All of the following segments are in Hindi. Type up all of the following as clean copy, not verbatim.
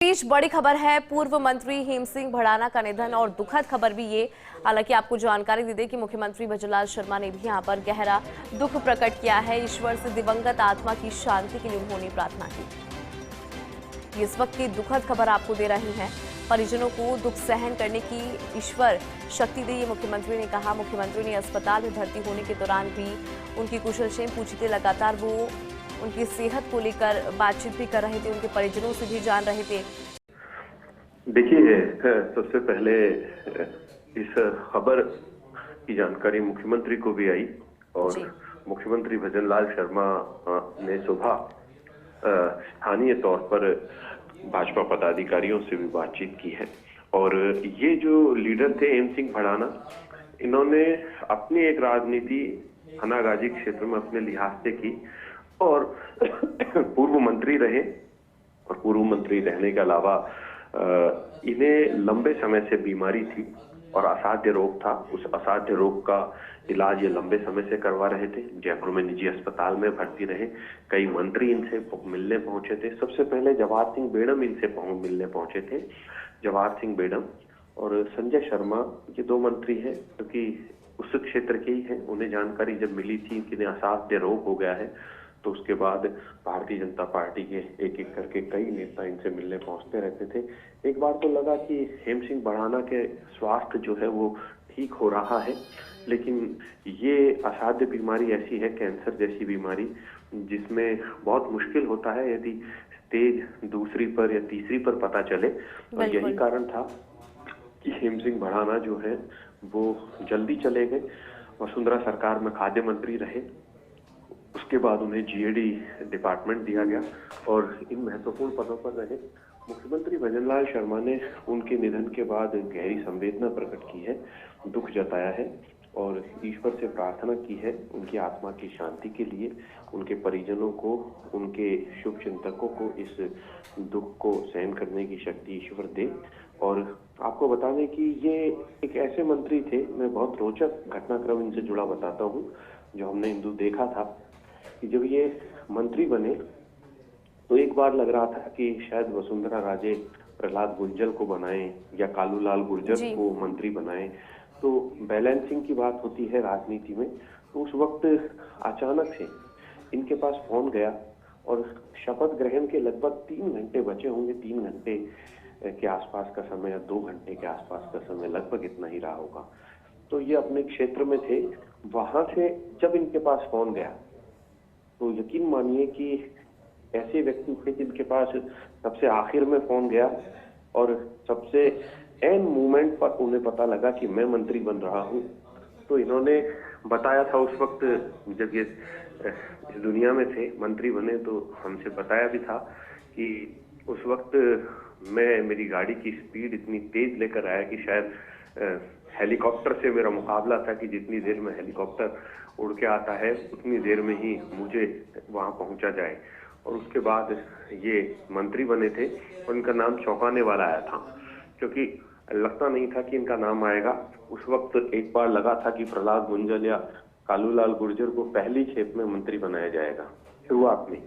बीच बड़ी खबर है, पूर्व मंत्री हेम सिंह भड़ाना का निधन और दुखद खबर भी ये। हालांकि आपको जानकारी दे दें कि मुख्यमंत्री भजनलाल शर्मा ने भी यहां पर गहरा दुख प्रकट किया है। ईश्वर से दिवंगत आत्मा की शांति के लिए उन्होंने प्रार्थना की। इस वक्त की दुखद खबर आपको दे रही है। परिजनों को दुख सहन करने की ईश्वर शक्ति दे, ये मुख्यमंत्री ने कहा। मुख्यमंत्री ने अस्पताल में भर्ती होने के दौरान भी उनकी कुशलक्षेम पूछी थी। लगातार वो उनकी सेहत को लेकर बातचीत भी कर रहे थे, उनके परिजनों से भी जान रहे थे। देखिए, सबसे पहले इस खबर की जानकारी मुख्यमंत्री को भी आई और मुख्यमंत्री भजनलाल शर्मा ने सुबह स्थानीय तौर पर भाजपा पदाधिकारियों से भी बातचीत की है। और ये जो लीडर थे हेम सिंह भड़ाना, इन्होंने अपनी एक राजनीति थानागाजी क्षेत्र में अपने लिहाज से की और पूर्व मंत्री रहे। और पूर्व मंत्री रहने के अलावा इन्हें लंबे समय से बीमारी थी और असाध्य रोग था। उस असाध्य रोग का इलाज ये लंबे समय से करवा रहे थे। जयपुर में निजी अस्पताल में भर्ती रहे। कई मंत्री इनसे मिलने पहुंचे थे। सबसे पहले जवाहर सिंह बेड़म इनसे मिलने पहुंचे थे। जवाहर सिंह बेड़म और संजय शर्मा, ये दो मंत्री हैं क्योंकि उस क्षेत्र के ही हैं। उन्हें जानकारी जब मिली थी कि इन्हें असाध्य रोग हो गया है, तो उसके बाद भारतीय जनता पार्टी के एक एक करके कई नेता इनसे मिलने पहुंचते रहते थे। एक बार तो लगा कि हेम सिंह भड़ाना के स्वास्थ्य जो है वो ठीक हो रहा है, लेकिन ये असाध्य बीमारी ऐसी है, कैंसर जैसी बीमारी, जिसमें बहुत मुश्किल होता है यदि स्टेज दूसरी पर या तीसरी पर पता चले। और यही कारण था कि हेम सिंह भड़ाना जो है वो जल्दी चले गए। वसुंधरा सरकार में खाद्य मंत्री रहे। उसके बाद उन्हें जीएडी डिपार्टमेंट दिया गया और इन महत्वपूर्ण पदों पर रहे। मुख्यमंत्री भजनलाल शर्मा ने उनके निधन के बाद गहरी संवेदना प्रकट की है, दुख जताया है और ईश्वर से प्रार्थना की है उनकी आत्मा की शांति के लिए। उनके परिजनों को, उनके शुभ चिंतकों को इस दुख को सहन करने की शक्ति ईश्वर दे। और आपको बता दें कि ये एक ऐसे मंत्री थे, मैं बहुत रोचक घटनाक्रम इनसे जुड़ा बताता हूँ जो हमने हिंदू देखा था कि जब ये मंत्री बने तो एक बार लग रहा था कि शायद वसुंधरा राजे प्रहलाद गुंजल को बनाएं या कालूलाल गुर्जर को मंत्री बनाएं। तो बैलेंसिंग की बात होती है राजनीति में। तो उस वक्त अचानक से इनके पास फोन गया और शपथ ग्रहण के लगभग 3 घंटे बचे होंगे, 3 घंटे के आसपास का समय या 2 घंटे के आसपास का समय, लगभग इतना ही रहा होगा। तो ये अपने क्षेत्र में थे। वहां से जब इनके पास फोन गया तो यकीन मानिए कि ऐसे व्यक्ति थे जिनके पास सबसे आखिर में फोन गया और सबसे एन मोमेंट पर उन्हें पता लगा कि मैं मंत्री बन रहा हूं। तो इन्होंने बताया था उस वक्त, जब ये इस दुनिया में थे, मंत्री बने, तो हमसे बताया भी था कि उस वक्त मेरी गाड़ी की स्पीड इतनी तेज लेकर आया कि शायद हेलीकॉप्टर से मेरा मुकाबला था कि जितनी देर में हेलीकॉप्टर उड़ के आता है उतनी देर में ही मुझे वहां पहुंचा जाए। और उसके बाद ये मंत्री बने थे और इनका नाम चौंकाने वाला आया था, क्योंकि लगता नहीं था कि इनका नाम आएगा। उस वक्त एक बार लगा था कि प्रहलाद गुंजल या कालूलाल गुर्जर को पहली खेप में मंत्री बनाया जाएगा शुरुआत में।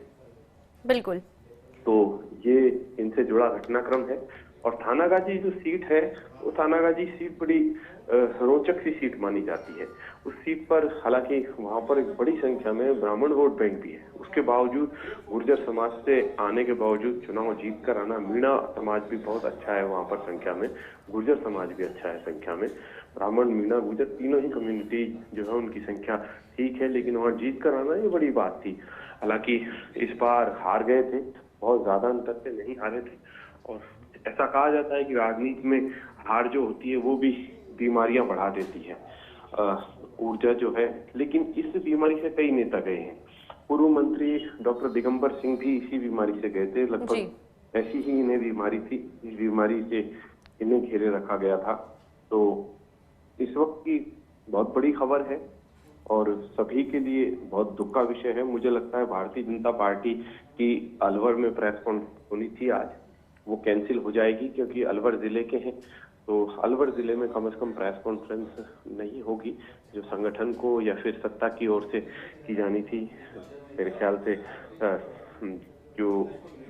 बिल्कुल। तो ये इनसे जुड़ा घटनाक्रम है। और थानागाजी जो सीट है, वो थानागाजी सीट बड़ी रोचक सी सीट मानी जाती है। उस सीट पर हालांकि वहां पर एक बड़ी संख्या में ब्राह्मण वोट बैंक भी है। उसके बावजूद गुर्जर समाज से आने के बावजूद चुनाव जीत कर आना, मीणा समाज भी बहुत अच्छा है वहां पर संख्या में, गुर्जर समाज भी अच्छा है संख्या में। ब्राह्मण, मीणा, गुर्जर तीनों ही कम्युनिटी जो है उनकी संख्या ठीक है, लेकिन वहां जीत कर आना ये बड़ी बात थी। हालांकि इस बार हार गए थे, बहुत ज्यादा अंतर से नहीं हारे थे। और ऐसा कहा जाता है कि राजनीति में हार जो होती है वो भी बीमारियां बढ़ा देती है, ऊर्जा जो है। लेकिन इस बीमारी से कई नेता गए हैं। पूर्व मंत्री डॉक्टर दिगंबर सिंह भी इसी बीमारी से गए थे। लगभग ऐसी ही इन्हें बीमारी थी। इस बीमारी से इन्हें घेरे रखा गया था। तो इस वक्त की बहुत बड़ी खबर है और सभी के लिए बहुत दुख का विषय है। मुझे लगता है भारतीय जनता पार्टी की अलवर में प्रेस कॉन्फ्रेंस होनी थी आज, वो कैंसिल हो जाएगी क्योंकि अलवर जिले के हैं। तो अलवर जिले में कम से कम प्रेस कॉन्फ्रेंस नहीं होगी जो संगठन को या फिर सत्ता की ओर से की जानी थी। मेरे ख्याल से जो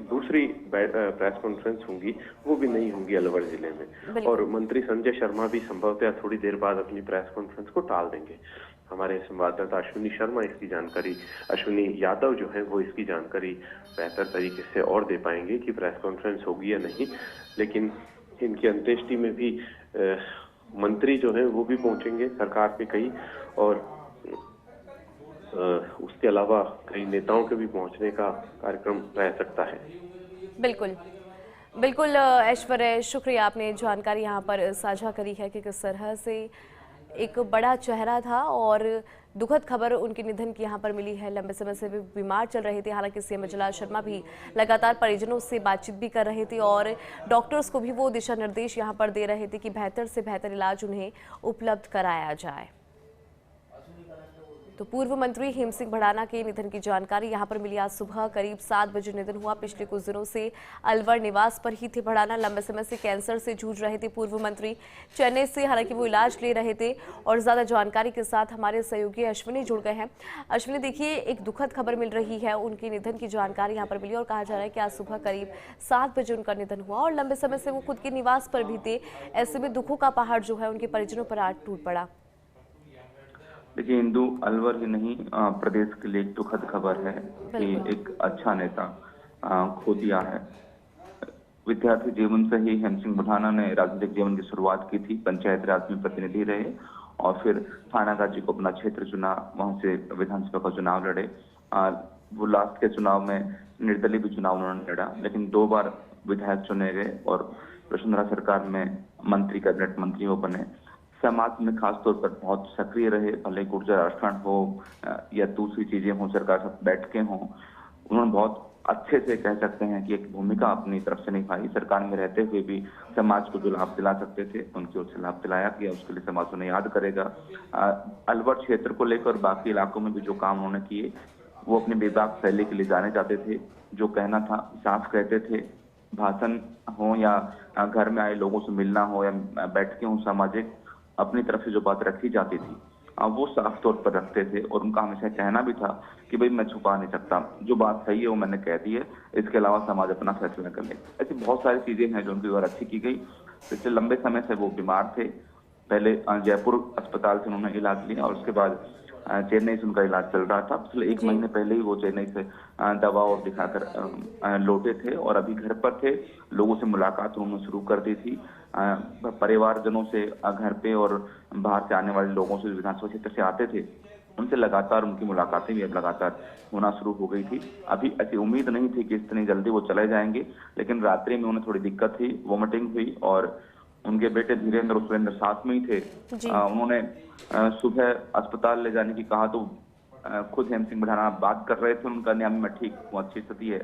दूसरी प्रेस कॉन्फ्रेंस होंगी वो भी नहीं होंगी अलवर जिले में। और मंत्री संजय शर्मा भी संभवतः थोड़ी देर बाद अपनी प्रेस कॉन्फ्रेंस को टाल देंगे। हमारे संवाददाता अश्विनी शर्मा इसकी जानकारी, अश्विनी यादव जो है वो इसकी जानकारी बेहतर तरीके से और दे पाएंगे कि प्रेस कॉन्फ्रेंस होगी या नहीं। लेकिन इनकी अंत्येष्टि में भी मंत्री जो है वो भी पहुंचेंगे सरकार के कई, और उसके अलावा कई नेताओं के भी पहुंचने का कार्यक्रम रह सकता है। बिल्कुल बिल्कुल ऐश्वर्य, शुक्रिया, आपने जानकारी यहाँ पर साझा करी है कि किस तरह से एक बड़ा चेहरा था और दुखद खबर उनके निधन की यहाँ पर मिली है। लंबे समय से भी बीमार चल रहे थे। हालांकि सीएम बजरलाल शर्मा भी लगातार परिजनों से बातचीत भी कर रहे थे और डॉक्टर्स को भी वो दिशा निर्देश यहाँ पर दे रहे थे कि बेहतर से बेहतर इलाज उन्हें उपलब्ध कराया जाए। तो पूर्व मंत्री हेम सिंह भड़ाना के निधन की जानकारी यहां पर मिली आज सुबह करीब 7 बजे निधन हुआ। पिछले कुछ दिनों से अलवर निवास पर ही थे भड़ाना। लंबे समय से कैंसर से जूझ रहे थे पूर्व मंत्री। चेन्नई से हालांकि वो इलाज ले रहे थे और ज्यादा जानकारी के साथ हमारे सहयोगी अश्विनी जुड़ गए हैं। अश्विनी, देखिए, एक दुखद खबर मिल रही है, उनके निधन की जानकारी यहाँ पर मिली और कहा जा रहा है कि आज सुबह करीब 7 बजे उनका निधन हुआ और लंबे समय से वो खुद के निवास पर भी थे। ऐसे में दुखों का पहाड़ जो है उनके परिजनों पर आज टूट पड़ा। देखिए, हिंदू अलवर ही नहीं प्रदेश के लिए एक दुखद खबर है कि एक अच्छा नेता खो दिया है। विद्यार्थी जीवन से ही हेम सिंह भड़ाना ने राजनीतिक जीवन की शुरुआत की थी। पंचायत राज में प्रतिनिधि रहे और फिर थानागाजी को अपना क्षेत्र चुना, वहां से विधानसभा का चुनाव लड़े। वो लास्ट के चुनाव में निर्दलीय भी चुनाव उन्होंने लड़ा, लेकिन 2 बार विधायक चुने गए और वसुंधरा सरकार में मंत्री, कैबिनेट मंत्री वो बने। समाज में खासतौर पर बहुत सक्रिय रहे, भले गुर्जर आरक्षण हो या दूसरी चीजें हो, सरकार साथ बैठ के हों, उन्होंने बहुत अच्छे से कह सकते हैं कि एक भूमिका अपनी तरफ से निभाई। सरकार में रहते हुए भी समाज को जो लाभ दिला सकते थे उनकी ओर से लाभ दिलाया गया, उसके लिए समाज उन्हें याद करेगा। अलवर क्षेत्र को लेकर बाकी इलाकों में भी जो काम उन्होंने किए वो अपने बेबाक शैली के लिए जाने जाते थे। जो कहना था साफ कहते थे, भाषण हो या घर में आए लोगों से मिलना हो या बैठ के हो, सामाजिक अपनी तरफ से जो बात रखी जाती थी वो साफ तौर पर रखते थे। और उनका हमेशा कहना भी था कि भाई मैं छुपा नहीं सकता, जो बात सही है वो मैंने कह दी है, इसके अलावा समाज अपना फैसला कर ले। ऐसी बहुत सारी चीजें हैं जो उनकी द्वारा अच्छी की गई। पिछले लंबे समय से वो बीमार थे। पहले जयपुर अस्पताल से उन्होंने इलाज लिया और उसके बाद चेन्नई से उनका इलाज चल रहा था। पिछले 1 महीने पहले ही वो चेन्नई से दवा और दिखाकर लौटे थे और अभी घर पर थे। लोगों से मुलाकात उन्होंने शुरू कर दी थी, परिवारजनों से घर पे और बाहर से आने वाले लोगों से, विधानसभा क्षेत्र से आते थे, उनसे लगातार उनकी मुलाकातें भी अब लगातार होना शुरू हो गई थी। अभी ऐसी उम्मीद नहीं थी कि इतनी जल्दी वो चले जाएंगे, लेकिन रात्रि में उन्हें थोड़ी दिक्कत थी, वोमिटिंग हुई और उनके बेटे धीरेन्द्र और सुरेंद्र साथ में ही थे। उन्होंने सुबह अस्पताल ले जाने की कहा तो खुद हेम सिंह भड़ाना बात कर रहे थे, उनका नियम में ठीक हूँ, अच्छी स्थिति है,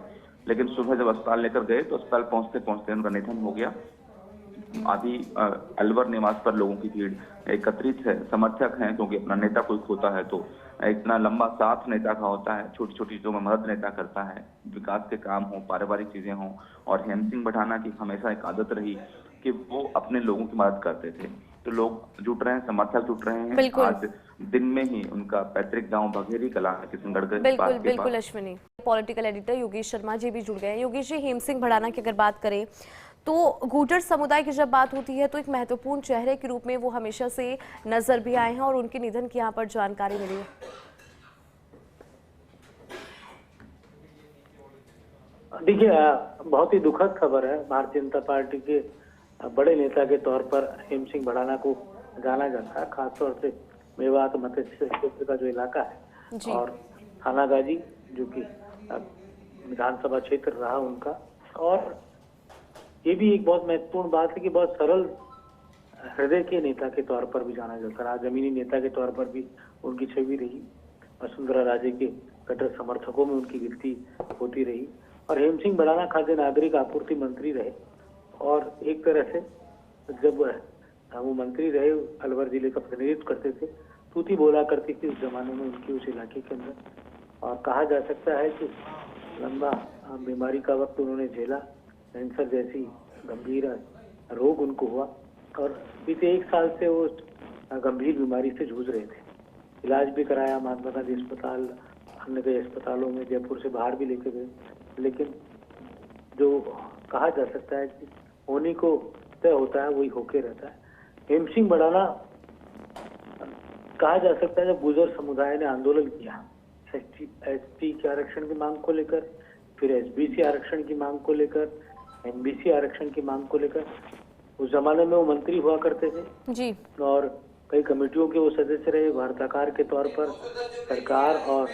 लेकिन सुबह जब अस्पताल लेकर गए तो अस्पताल पहुंचते पहुंचते उनका निधन हो गया। अभी अलवर निवास पर लोगों की भीड़ एकत्रित है, समर्थक हैं, क्योंकि अपना नेता कोई खोता है तो इतना लंबा साथ नेता का होता है। छोटी छोटी चीजों में मदद नेता करता है, विकास के काम हो, पारिवारिक चीजें हों। और हेम सिंह भड़ाना की हमेशा एक आदत रही कि वो अपने लोगों की मदद करते थे। तो लोग जुट रहे हैं, समर्थक जुट रहे हैं। आज दिन में ही उनका पैतृक गांव बघेरी कला किशनगढ़ के बिल्कुल बिल्कुल अश्विनी। पॉलिटिकल एडिटर योगेश शर्मा जी भी जुड़ गए हैं। योगेश जी, हेम सिंह भड़ाना की अगर बात करें तो गुर्जर समुदाय की जब बात होती है तो एक महत्वपूर्ण चेहरे के रूप में वो हमेशा से नजर भी आए हैं और उनके निधन की यहाँ पर जानकारी मिली है। देखिए, बहुत ही दुखद खबर है। भारतीय जनता पार्टी के बड़े नेता के तौर पर हेम सिंह भड़ाना को जाना जाता है, खासतौर से मेवात मत्स्य क्षेत्र का जो इलाका है और थानागाजी जो कि विधानसभा क्षेत्र रहा उनका। और ये भी एक बहुत महत्वपूर्ण बात है कि बहुत सरल हृदय के नेता के तौर पर भी जाना जाता रहा, जमीनी नेता के तौर पर भी उनकी छवि रही। वसुंधरा राजे के कट्टर समर्थकों में उनकी गिनती होती रही। और हेम सिंह भड़ाना खाद्य नागरिक आपूर्ति मंत्री रहे और एक तरह से जब वो मंत्री रहे, अलवर जिले का प्रतिनिधित्व करते थे, तूती बोला करती थी उस जमाने में उनकी उस इलाके के अंदर। और कहा जा सकता है कि लंबा बीमारी का वक्त उन्होंने झेला, कैंसर जैसी गंभीर रोग उनको हुआ और बीते 1 साल से वो गंभीर बीमारी से जूझ रहे थे। इलाज भी कराया महात्मा गांधी अस्पताल, अन्य कई अस्पतालों में, जयपुर से बाहर भी लेके गए, लेकिन जो कहा जा सकता है कि होने को तय होता है वही होके रहता है। हेम सिंह भड़ाना कहा जा सकता है जब गुर्जर समुदाय ने आंदोलन किया एसटी के आरक्षण की मांग को लेकर, फिर एसबीसी आरक्षण की मांग को लेकर, एमबीसी आरक्षण की मांग को लेकर, उस जमाने में वो मंत्री हुआ करते थे जी। और कई कमेटियों के वो सदस्य रहे। वार्ताकार के तौर पर सरकार और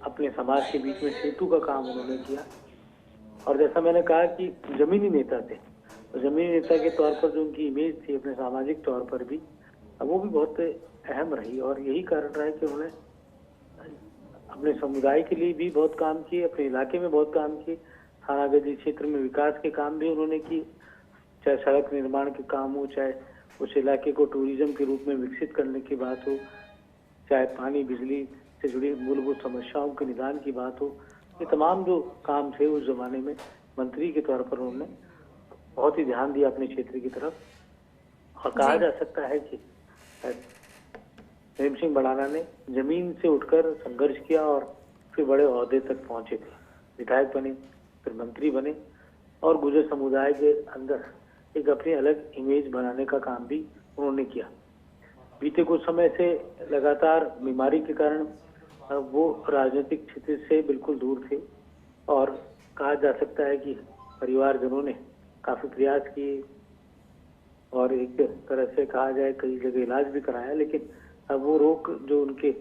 अपने समाज के बीच में सेतु का काम उन्होंने किया। और जैसा मैंने कहा कि जमीनी नेता थे, तो जमीनी नेता के तौर पर जो उनकी इमेज थी अपने सामाजिक तौर पर भी, वो भी बहुत अहम रही। और यही कारण रहा है कि उन्होंने अपने समुदाय के लिए भी बहुत काम किए, अपने इलाके में बहुत काम किए। थानागढ़ क्षेत्र में विकास के काम भी उन्होंने किए, चाहे सड़क निर्माण के काम हो, चाहे उस इलाके को टूरिज्म के रूप में विकसित करने की बात हो, चाहे पानी बिजली से जुड़ी मूलभूत समस्याओं के निदान की बात हो। ये तमाम जो काम थे उस जमाने में मंत्री के तौर पर उन्होंने बहुत ही ध्यान दिया अपने क्षेत्र की तरफ। और कहा जा सकता है कि हेम सिंह भड़ाना ने जमीन से उठकर संघर्ष किया और फिर बड़े ओहदे तक पहुंचे थे, विधायक बने, फिर मंत्री बने और गुर्जर समुदाय के अंदर एक अपनी अलग इमेज बनाने का काम भी उन्होंने किया। बीते कुछ समय से लगातार बीमारी के कारण वो राजनीतिक क्षेत्र से बिल्कुल दूर थे और कहा जा सकता है कि परिवारजनों ने काफी प्रयास किए और एक तरह से कहा जाए कई जगह इलाज भी कराया, लेकिन अब वो रोग जो उनके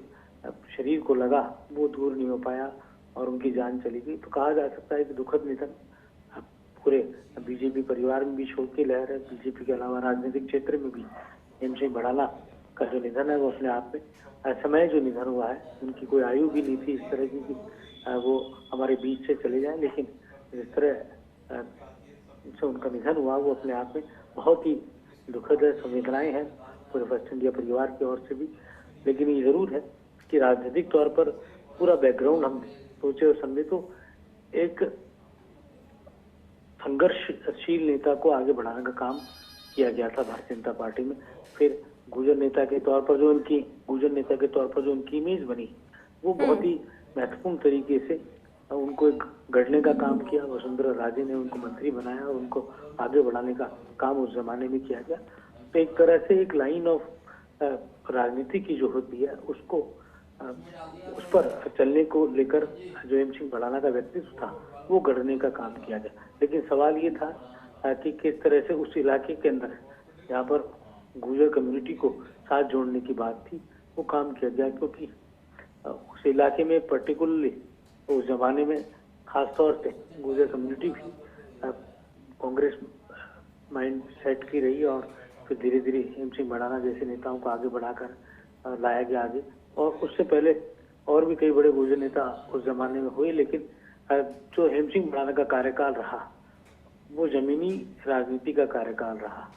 शरीर को लगा वो दूर नहीं हो पाया और उनकी जान चली गई। तो कहा जा सकता है कि दुखद निधन पूरे बीजेपी परिवार में भी शोक की लहर है। बीजेपी के अलावा राजनीतिक क्षेत्र में भी हेम सिंह भड़ाना का जो निधन है वो अपने आप में असमय जो निधन हुआ है, उनकी कोई आयु भी नहीं थी इस तरह की कि वो हमारे बीच से चले जाए, लेकिन जिस तरह से उनका निधन हुआ वो अपने आप में बहुत ही दुखद संवेदनाएं हैं पूरे फर्स्ट इंडिया परिवार की ओर से भी। लेकिन ये जरूर है कि राजनीतिक तौर पर पूरा बैकग्राउंड हम सोचे और समझे तो एक संघर्षशील नेता को आगे बढ़ाने का काम किया गया था भारतीय जनता पार्टी में। फिर गुर्जर नेता के तौर पर जो उनकी इमेज बनी वो बहुत ही महत्वपूर्ण तरीके से उनको एक गढ़ने का काम किया। वसुंधरा राजे ने उनको मंत्री बनाया और उनको आगे बढ़ाने का काम उस जमाने में किया गया। तो एक तरह से एक लाइन ऑफ राजनीति की जो होती है उसको उस पर चलने को लेकर जो हेम सिंह भड़ाना का व्यक्तित्व था वो गढ़ने का काम किया गया। लेकिन सवाल ये था कि किस तरह से उस इलाके के अंदर जहाँ पर गुर्जर कम्युनिटी को साथ जोड़ने की बात थी वो काम किया गया, क्योंकि उस इलाके में पर्टिकुलरली उस जमाने में खासतौर से गुर्जर कम्युनिटी भी कांग्रेस माइंड सेट की रही और फिर धीरे धीरे हेम सिंह भड़ाना जैसे नेताओं को आगे बढ़ाकर लाया गया आगे। और उससे पहले और भी कई बड़े गुर्जर नेता उस जमाने में हुए, लेकिन जो हेम सिंह भड़ाना का कार्यकाल रहा वो जमीनी राजनीति का कार्यकाल रहा।